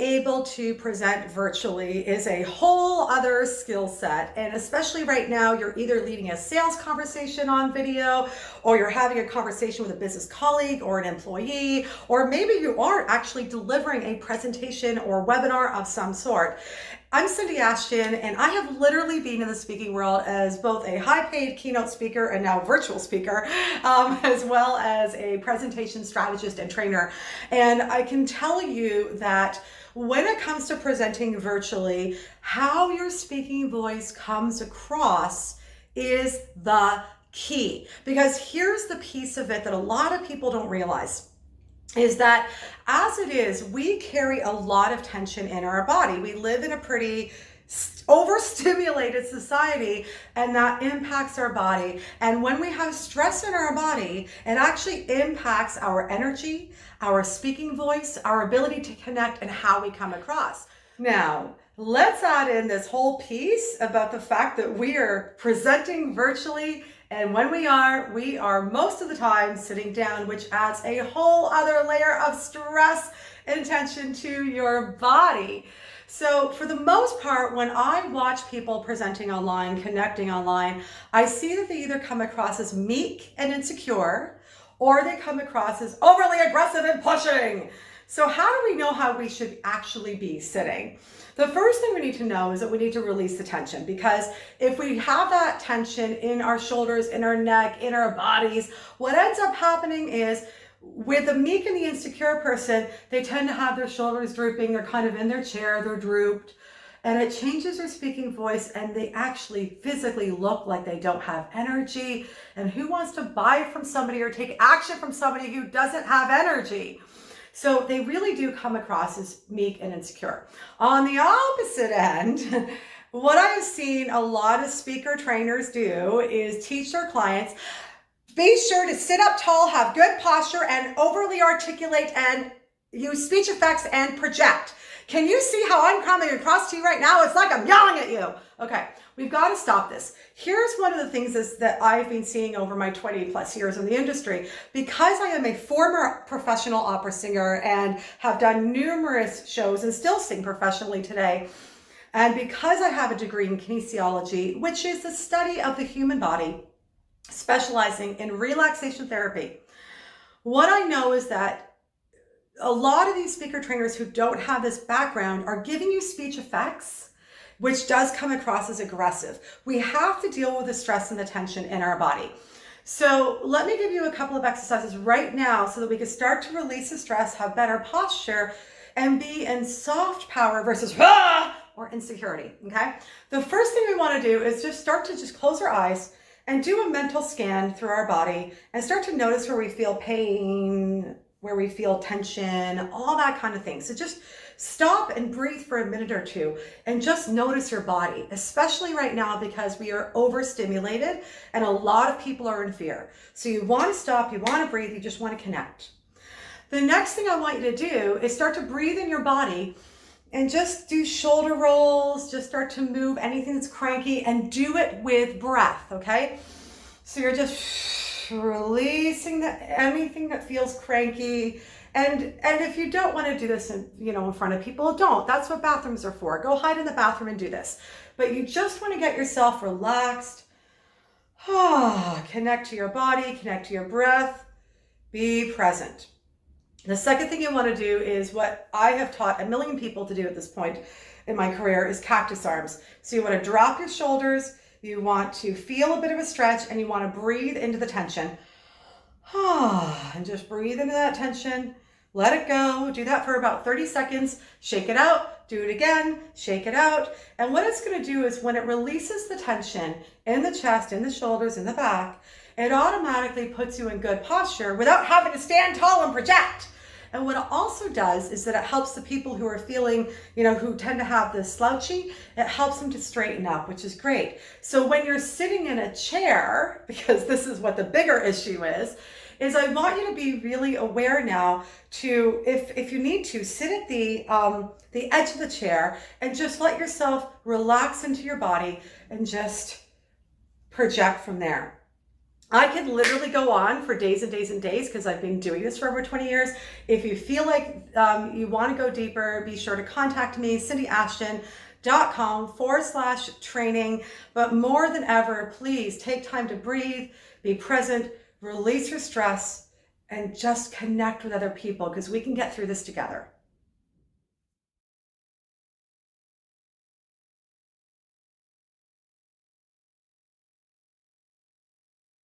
able to present virtually is a whole other skill set. And especially right now, you're either leading a sales conversation on video, or you're having a conversation with a business colleague or an employee, or maybe you are actually delivering a presentation or webinar of some sort. I'm Cindy Ashton, and I have literally been in the speaking world as both a high-paid keynote speaker and now virtual speaker, as well as a presentation strategist and trainer. And I can tell you that when it comes to presenting virtually, how your speaking voice comes across is the key. Because here's the piece of it that a lot of people don't realize, is that as it is, we carry a lot of tension in our body. We live in a pretty overstimulated society, and that impacts our body. And when we have stress in our body, it actually impacts our energy, our speaking voice, our ability to connect, and how we come across. Now, let's add in this whole piece about the fact that we are presenting virtually. And when we are most of the time sitting down, which adds a whole other layer of stress and tension to your body. So for the most part, when I watch people presenting online, connecting online, I see that they either come across as meek and insecure, or they come across as overly aggressive and pushing. So how do we know how we should actually be sitting? The first thing we need to know is that we need to release the tension, because if we have that tension in our shoulders, in our neck, in our bodies, what ends up happening is with the meek and the insecure person, they tend to have their shoulders drooping, they're kind of in their chair, they're drooped, and it changes their speaking voice, and they actually physically look like they don't have energy. And who wants to buy from somebody or take action from somebody who doesn't have energy? So they really do come across as meek and insecure. On the opposite end, what I've seen a lot of speaker trainers do is teach their clients, be sure to sit up tall, have good posture, and overly articulate and use speech effects and project. Can you see how I'm coming across to you right now? It's like I'm yelling at you. Okay, we've got to stop this. Here's one of the things that I've been seeing over my 20 plus years in the industry. Because I am a former professional opera singer and have done numerous shows and still sing professionally today, and because I have a degree in kinesiology, which is the study of the human body, specializing in relaxation therapy, what I know is that a lot of these speaker trainers who don't have this background are giving you speech effects, which does come across as aggressive. We have to deal with the stress and the tension in our body. So let me give you a couple of exercises right now so that we can start to release the stress, have better posture, and be in soft power versus or insecurity, okay? The first thing we want to do is just start to close our eyes and do a mental scan through our body and start to notice where we feel pain, where we feel tension, all that kind of thing. So just stop and breathe for a minute or two and just notice your body, especially right now because we are overstimulated and a lot of people are in fear. So you want to stop, you want to breathe, you just want to connect. The next thing I want you to do is start to breathe in your body and just do shoulder rolls, just start to move anything that's cranky and do it with breath, okay? So you're just releasing anything that feels cranky. And if you don't want to do this in front of people, don't. That's what bathrooms are for. Go hide in the bathroom and do this. But you just want to get yourself relaxed. Connect to your body, connect to your breath, be present. The second thing you want to do is what I have taught a million people to do at this point in my career is Cactus Arms. So you want to drop your shoulders, you want to feel a bit of a stretch, and you want to breathe into the tension. And just breathe into that tension. Let it go. Do that for about 30 seconds. Shake it out. Do it again. Shake it out. And what it's going to do is when it releases the tension in the chest, in the shoulders, in the back, it automatically puts you in good posture without having to stand tall and project. And what it also does is that it helps the people who are feeling, who tend to have this slouchy, it helps them to straighten up, which is great. So when you're sitting in a chair, because this is what the bigger issue is I want you to be really aware now to, if you need to, sit at the edge of the chair and just let yourself relax into your body and just project from there. I could literally go on for days and days and days because I've been doing this for over 20 years. If you feel like you want to go deeper, be sure to contact me, cindyashton.com/training. But more than ever, please take time to breathe, be present, release your stress, and just connect with other people because we can get through this together.